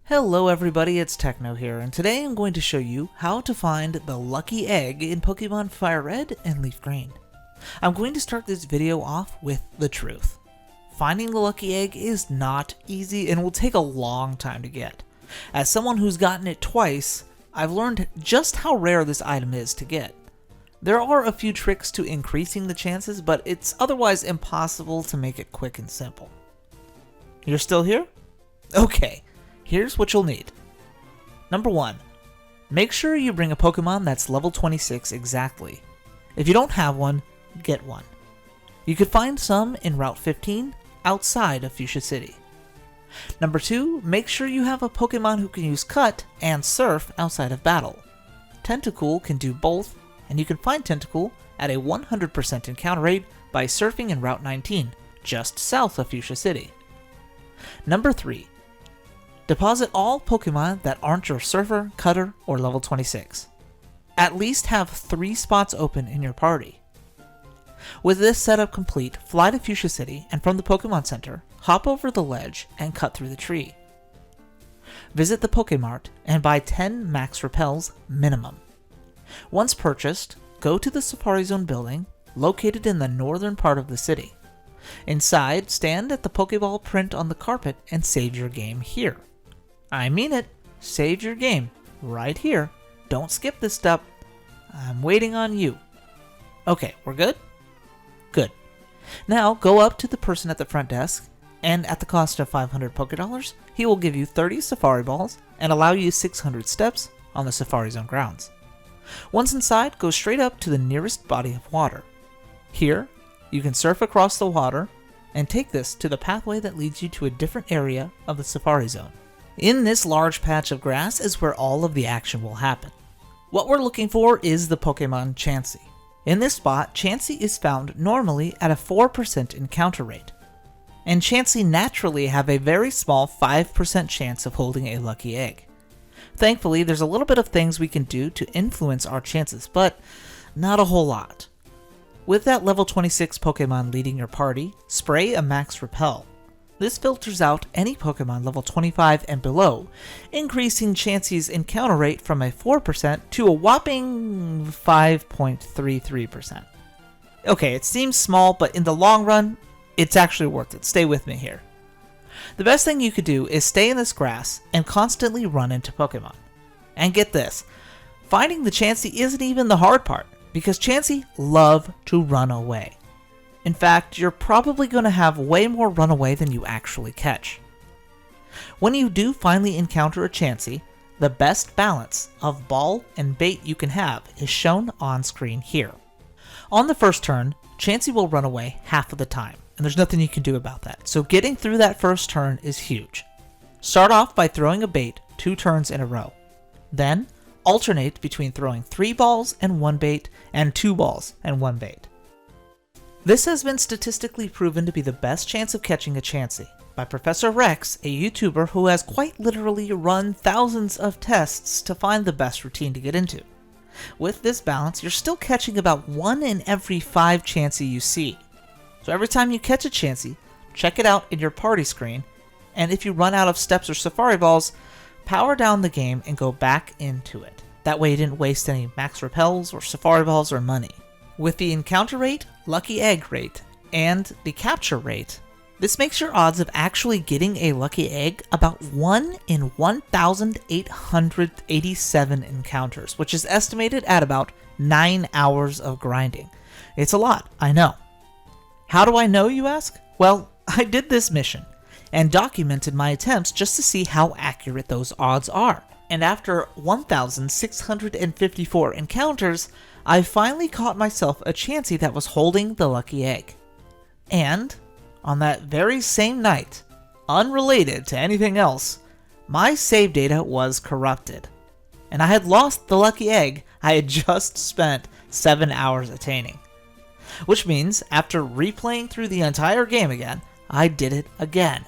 Hello everybody, it's Techno here, and today I'm going to show you how to find the lucky egg in Pokemon FireRed and LeafGreen. I'm going to start this video off with the truth. Finding the lucky egg is not easy and will take a long time to get. As someone who's gotten it twice, I've learned just how rare this item is to get. There are a few tricks to increasing the chances, but it's otherwise impossible to make it quick and simple. You're still here? Okay. Here's what you'll need. Number 1. Make sure you bring a Pokemon that's level 26 exactly. If you don't have one, get one. You could find some in Route 15 outside of Fuchsia City. Number 2. Make sure you have a Pokemon who can use Cut and Surf outside of battle. Tentacool can do both, and you can find Tentacool at a 100% encounter rate by surfing in Route 19, just south of Fuchsia City. Number 3. Deposit all Pokemon that aren't your Surfer, Cutter, or level 26. At least have 3 spots open in your party. With this setup complete, fly to Fuchsia City and from the Pokemon Center, hop over the ledge and cut through the tree. Visit the Pokemart and buy 10 max repels minimum. Once purchased, go to the Safari Zone building located in the northern part of the city. Inside, stand at the Pokeball print on the carpet and save your game here. I mean it, save your game right here. Don't skip this step. I'm waiting on you. Okay, we're good? Good. Now go up to the person at the front desk, and at the cost of 500 Pokédollars, he will give you 30 Safari Balls and allow you 600 steps on the Safari Zone grounds. Once inside, go straight up to the nearest body of water. Here, you can surf across the water and take this to the pathway that leads you to a different area of the Safari Zone. In this large patch of grass is where all of the action will happen. What we're looking for is the Pokemon Chansey. In this spot, Chansey is found normally at a 4% encounter rate. And Chansey naturally have a very small 5% chance of holding a lucky egg. Thankfully, there's a little bit of things we can do to influence our chances, but not a whole lot. With that level 26 Pokemon leading your party, spray a max repel. This filters out any Pokemon level 25 and below, increasing Chansey's encounter rate from a 4% to a whopping 5.33%. Okay, it seems small, but in the long run, it's actually worth it. Stay with me here. The best thing you could do is stay in this grass and constantly run into Pokemon. And get this, finding the Chansey isn't even the hard part, because Chansey love to run away. In fact, you're probably going to have way more runaway than you actually catch. When you do finally encounter a Chansey, the best balance of ball and bait you can have is shown on screen here. On the first turn, Chansey will run away half of the time, and there's nothing you can do about that, so getting through that first turn is huge. Start off by throwing a bait 2 turns in a row. Then, alternate between throwing 3 balls and 1 bait and 2 balls and 1 bait. This has been statistically proven to be the best chance of catching a Chansey by Professor Rex, a YouTuber who has quite literally run thousands of tests to find the best routine to get into. With this balance, you're still catching about 1 in every 5 Chansey you see. So every time you catch a Chansey, check it out in your party screen, and if you run out of steps or Safari Balls, power down the game and go back into it. That way you didn't waste any max repels or Safari Balls or money. With the encounter rate, lucky egg rate, and the capture rate, this makes your odds of actually getting a lucky egg about 1 in 1,887 encounters, which is estimated at about 9 hours of grinding. It's a lot, I know. How do I know, you ask? Well, I did this mission, and documented my attempts just to see how accurate those odds are. And after 1,654 encounters, I finally caught myself a Chansey that was holding the lucky egg. And, on that very same night, unrelated to anything else, my save data was corrupted. And I had lost the lucky egg I had just spent 7 hours attaining. Which means, after replaying through the entire game again, I did it again.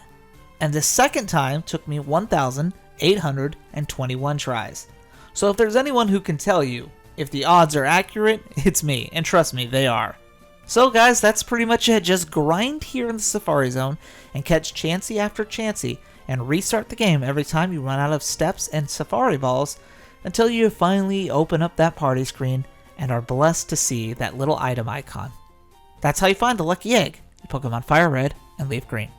And the second time took me 1,821 tries. So if there's anyone who can tell you if the odds are accurate, it's me, and trust me, they are. So guys, that's pretty much it. Just grind here in the Safari Zone and catch Chansey after Chansey and restart the game every time you run out of steps and Safari Balls until you finally open up that party screen and are blessed to see that little item icon. That's how you find the lucky egg in Pokemon FireRed and LeafGreen.